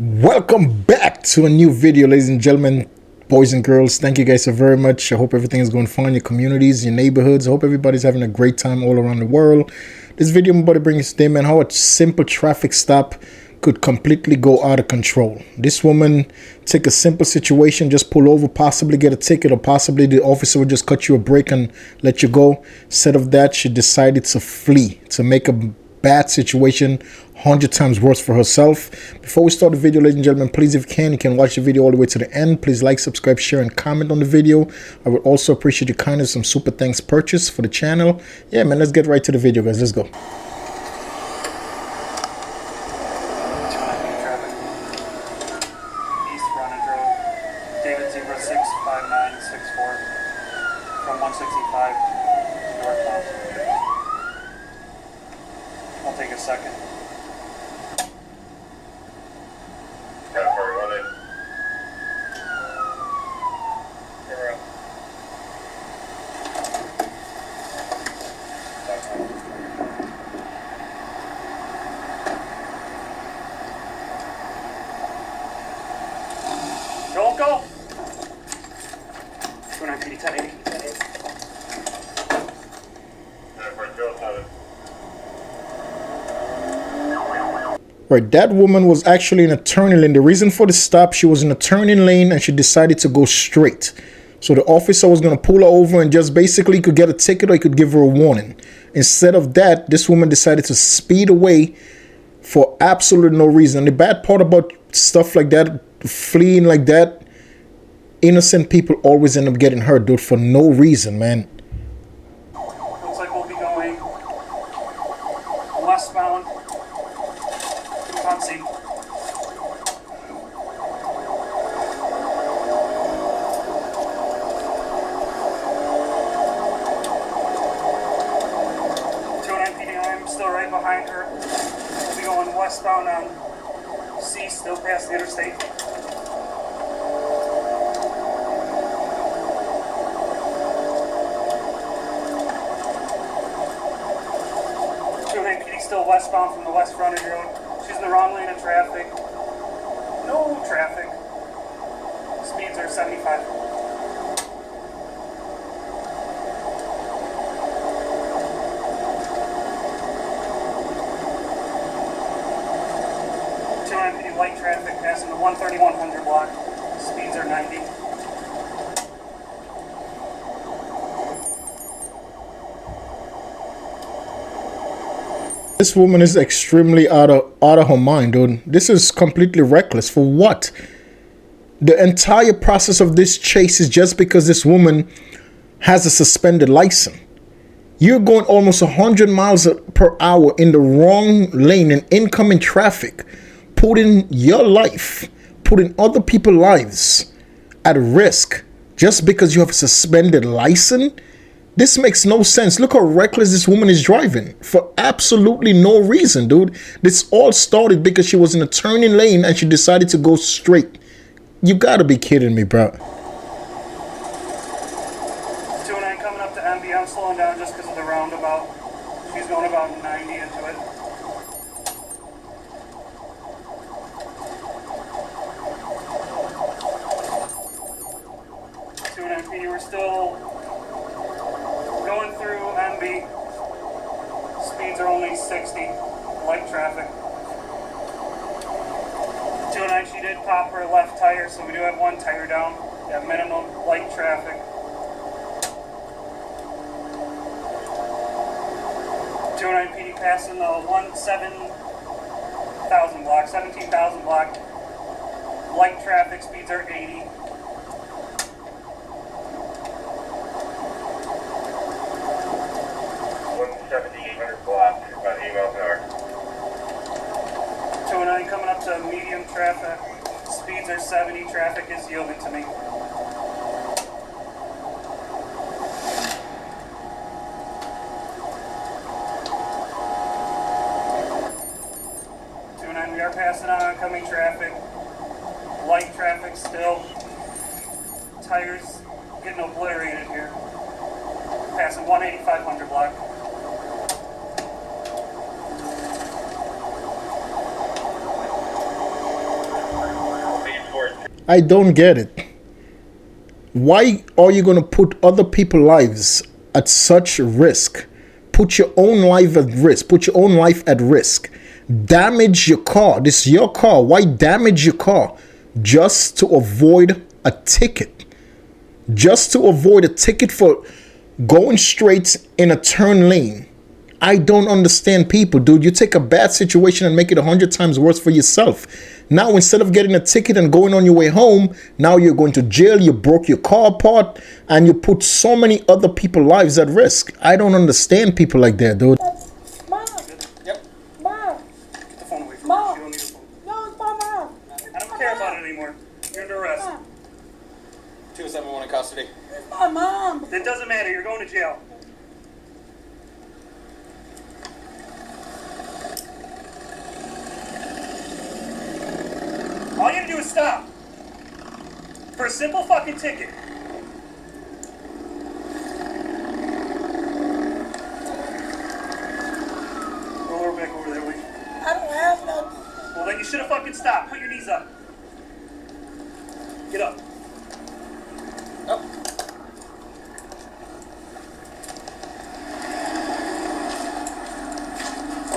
Welcome back to a new video, ladies and gentlemen, boys and girls. Thank you guys so very much. I hope everything is going fine, your communities, your neighborhoods. I hope everybody's having a great time all around the world. This video I'm about to bring you today, man, how a simple traffic stop could completely go out of control. This woman take a simple situation, just pull over, possibly get a ticket, or possibly the officer would just cut you a break and let you go. Instead of that, she decided to flee, to make a bad situation 100 times worse for herself. Before we start the video, ladies and gentlemen, please, if you can watch the video all the way to the end. Please like, subscribe, share, and comment on the video. I would also appreciate your kindness, some super thanks purchase for the channel. Yeah, man, let's get right to the video, guys. Let's go. From 165 northbound. I'll take a second. Joel, go! 290, 1080, 1080. Right, that woman was actually in a turning lane. The reason for the stop, she was in a turning lane and she decided to go straight. So the officer was going to pull her over and just basically could get a ticket or he could give her a warning. Instead of that, this woman decided to speed away for absolutely no reason. And the bad part about stuff like that, fleeing like that, innocent people always end up getting hurt, dude, for no reason, man. Looks like we'll be going westbound. Can't see. 209 PD, I'm still right behind her. We'll be going westbound on C, still past the interstate. Still westbound from the west frontage road. She's in the wrong lane of traffic. No traffic. Speeds are 75. PD light traffic passing the 13100 block. Speeds are 90. This woman is extremely out of her mind, dude. This is completely reckless. For what? The entire process of this chase is just because this woman has a suspended license. You're going almost 100 miles per hour in the wrong lane in incoming traffic, putting your life, putting other people's lives at risk just because you have a suspended license. This makes no sense. Look how reckless this woman is driving for absolutely no reason, dude. This all started because she was in a turning lane and she decided to go straight. You gotta be kidding me, bro. 209 coming up to MB. I'm slowing down just because of the roundabout. She's going about 90 into it. PD, we're still going through MB. Speeds are only 60. Light traffic. 209, she did pop her left tire, so we do have one tire down. At minimum, light traffic. 209 PD passing the 17,000 block, 17,000 block. Light traffic, speeds are 80. 7,800 block, about 8 miles an hour. 209 coming up to medium traffic. Speeds are 70. Traffic is yielding to me. 209, we are passing on oncoming traffic. Light traffic still. Tires getting obliterated here. Passing 18500 block. I don't get it. Why are you going to put other people's lives at such risk? Put your own life at risk. Put your own life at risk. Damage your car. This is your car. Why damage your car? Just to avoid a ticket. Just to avoid a ticket for going straight in a turn lane. I don't understand people, dude. You take a bad situation and make it 100 times worse for yourself. Now, instead of getting a ticket and going on your way home, now you're going to jail, you broke your car apart, and you put so many other people's lives at risk. I don't understand people like that, dude. Mom. Yep. Mom. Get the phone away from Mom. me. You don't need the phone. No, it's my mom. I don't care about it anymore. You're under arrest. Mom. 271 in custody. It's my mom. It doesn't matter. You're going to jail. All you have to do is stop. For a simple fucking ticket. Roll her back over there, will you? I don't have no. Well, then you should have fucking stopped. Put your knees up. Get up. Up.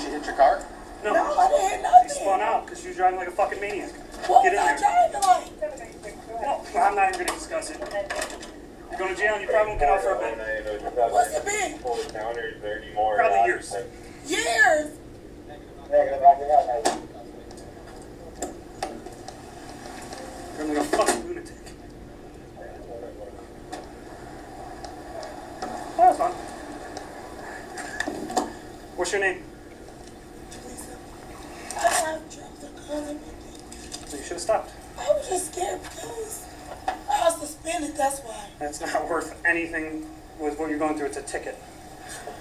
She hit your car? No. No, I didn't hit You nothing. spun out because you were driving like a fucking maniac. What Get in was I there. driving like? Well, I'm not even going to discuss it. You're going to jail and you probably won't get out for a bit. What's the big? Pull the counter, is there any more? Probably years. Years. You're like a fucking lunatic. Oh, that's fine. What's your name? I don't have drugs or guns or anything. So you should have stopped. I was just scared because I was suspended, that's why. That's not worth anything with what you're going through. It's a ticket.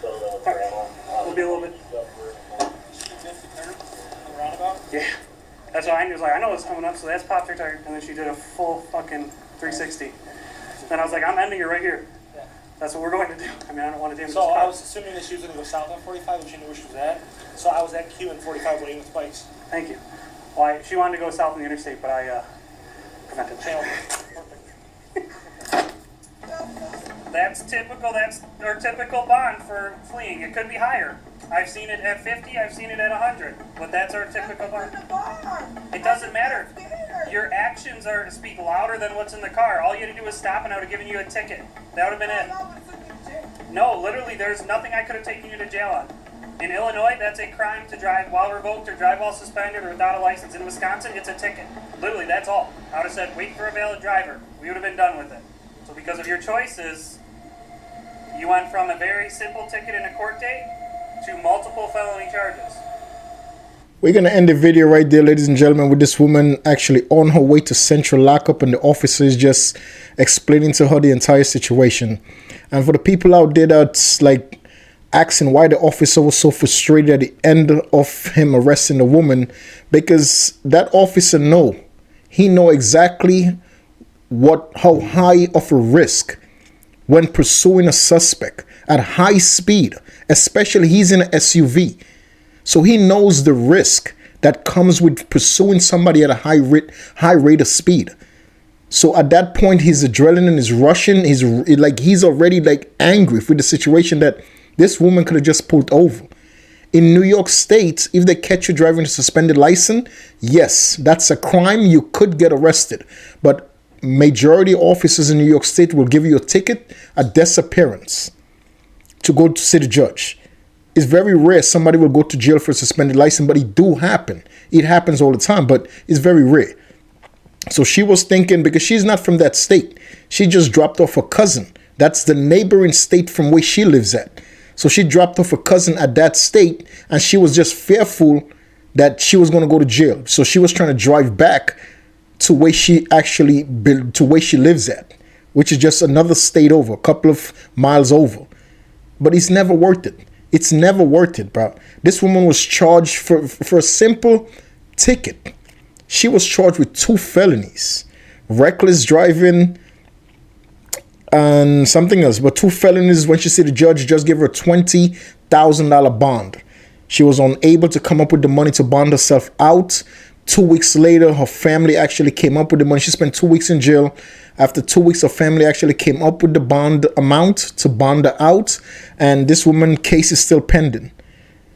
We'll be a little bit. Yeah. That's why I was like, I know it's coming up, so that's popped her tire. And then she did a full fucking 360. Then I was like, I'm ending it right here. That's what we're going to do. I mean, I don't want to damage So this car. I was assuming that she was going to go south on 45 and she knew where she was at. So I was at Q and 45 waiting with bikes. Thank you. Well, she wanted to go south on the interstate, but I prevented Channel. that. That's typical. That's their typical bond for fleeing. It could be higher. I've seen it at 50. I've seen it at 100. But that's our typical bond. It doesn't matter. Your actions are to speak louder than what's in the car. All you had to do was stop, and I would have given you a ticket. That would have been it. No, literally, there's nothing I could have taken you to jail on. In Illinois, that's a crime to drive while revoked or drive while suspended or without a license. In Wisconsin, it's a ticket. Literally, that's all. I would have said, wait for a valid driver. We would have been done with it. So because of your choices, you went from a very simple ticket in a court date to multiple felony charges. We're going to end the video right there, ladies and gentlemen, with this woman actually on her way to central lockup and the officers just explaining to her the entire situation. And for the people out there that's like asking why the officer was so frustrated at the end of him arresting the woman, because that officer he know exactly how high of a risk when pursuing a suspect at high speed, especially he's in an SUV. So he knows the risk that comes with pursuing somebody at a high rate of speed. So at that point, his adrenaline is rushing. He's already like angry with the situation that this woman could have just pulled over. In New York State, if they catch you driving a suspended license, yes, that's a crime. You could get arrested. But majority of officers in New York State will give you a ticket, a disappearance, to go to see the judge. It's very rare somebody will go to jail for a suspended license, but it do happen. It happens all the time, but it's very rare. So she was thinking, because she's not from that state, she just dropped off her cousin. That's the neighboring state from where she lives at. So she dropped off her cousin at that state, and she was just fearful that she was going to go to jail. So she was trying to drive back to where she lives at, which is just another state over, a couple of miles over. But it's never worth it. It's never worth it, bro. This woman was charged for a simple ticket. She was charged with 2 felonies, reckless driving and something else. But 2 felonies. When she said the judge just gave her a $20,000 bond. She was unable to come up with the money to bond herself out 2 weeks later, her family actually came up with the money. She spent 2 weeks in jail. After 2 weeks, her family actually came up with the bond amount to bond her out. And this woman's case is still pending.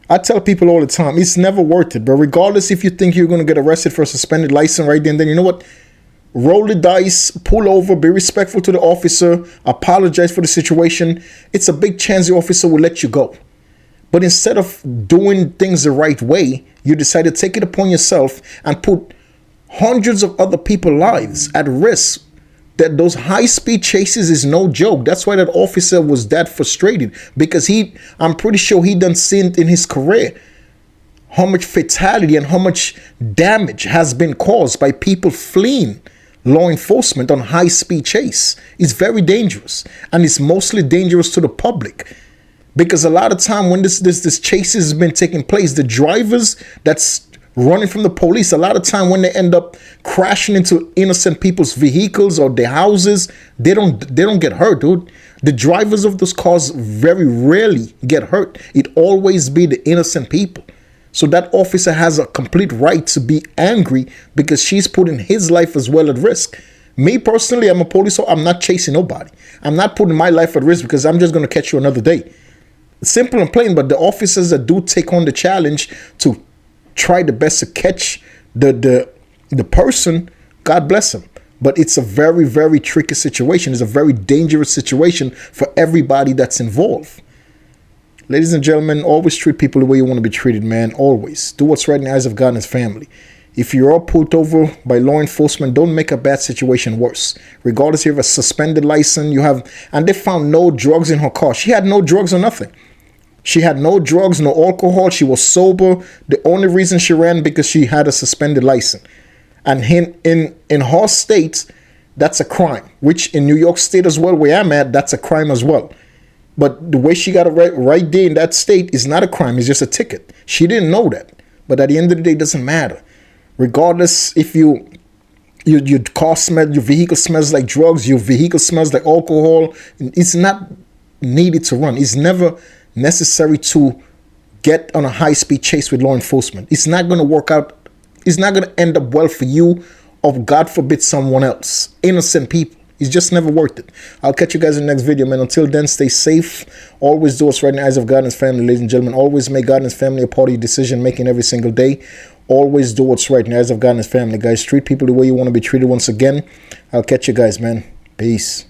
I tell people all the time, it's never worth it. But regardless if you think you're going to get arrested for a suspended license right then, you know what? Roll the dice, pull over, be respectful to the officer, apologize for the situation. It's a big chance the officer will let you go. But instead of doing things the right way, you decide to take it upon yourself and put hundreds of other people's lives at risk. That those high-speed chases is no joke. That's why that officer was that frustrated, because I'm pretty sure he done seen in his career how much fatality and how much damage has been caused by people fleeing law enforcement on high-speed chase. It's very dangerous, and it's mostly dangerous to the public, because a lot of time when this chase has been taking place, the drivers that's running from the police, a lot of time when they end up crashing into innocent people's vehicles or their houses, they don't get hurt, dude. The drivers of those cars very rarely get hurt. It always be the innocent people. So that officer has a complete right to be angry because she's putting his life as well at risk. Me personally, I'm a police, so I'm not chasing nobody. I'm not putting my life at risk because I'm just going to catch you another day. Simple and plain. But the officers that do take on the challenge to try the best to catch the person, God bless them. But it's a very, very tricky situation. It's a very dangerous situation for everybody that's involved. Ladies and gentlemen, always treat people the way you want to be treated, man. Always. Do what's right in the eyes of God and his family. If you're all pulled over by law enforcement, don't make a bad situation worse. Regardless if you have a suspended license, and they found no drugs in her car. She had no drugs or nothing. She had no drugs, no alcohol. She was sober. The only reason she ran because she had a suspended license. And in her state, that's a crime. Which in New York State as well, where I'm at, that's a crime as well. But the way she got it right there in that state is not a crime. It's just a ticket. She didn't know that. But at the end of the day, it doesn't matter. Regardless if your car smells, your vehicle smells like drugs, your vehicle smells like alcohol, it's not needed to run. It's never necessary to get on a high-speed chase with law enforcement. It's not going to work out. It's not going to end up well for you or, God forbid, someone else. Innocent people. It's just never worth it. I'll catch you guys in the next video, man. Until then, stay safe. Always do what's right in the eyes of God and his family, ladies and gentlemen. Always make God and his family a part of your decision-making every single day. Always do what's right in the eyes of God and his family, guys. Treat people the way you want to be treated once again. I'll catch you guys, man. Peace.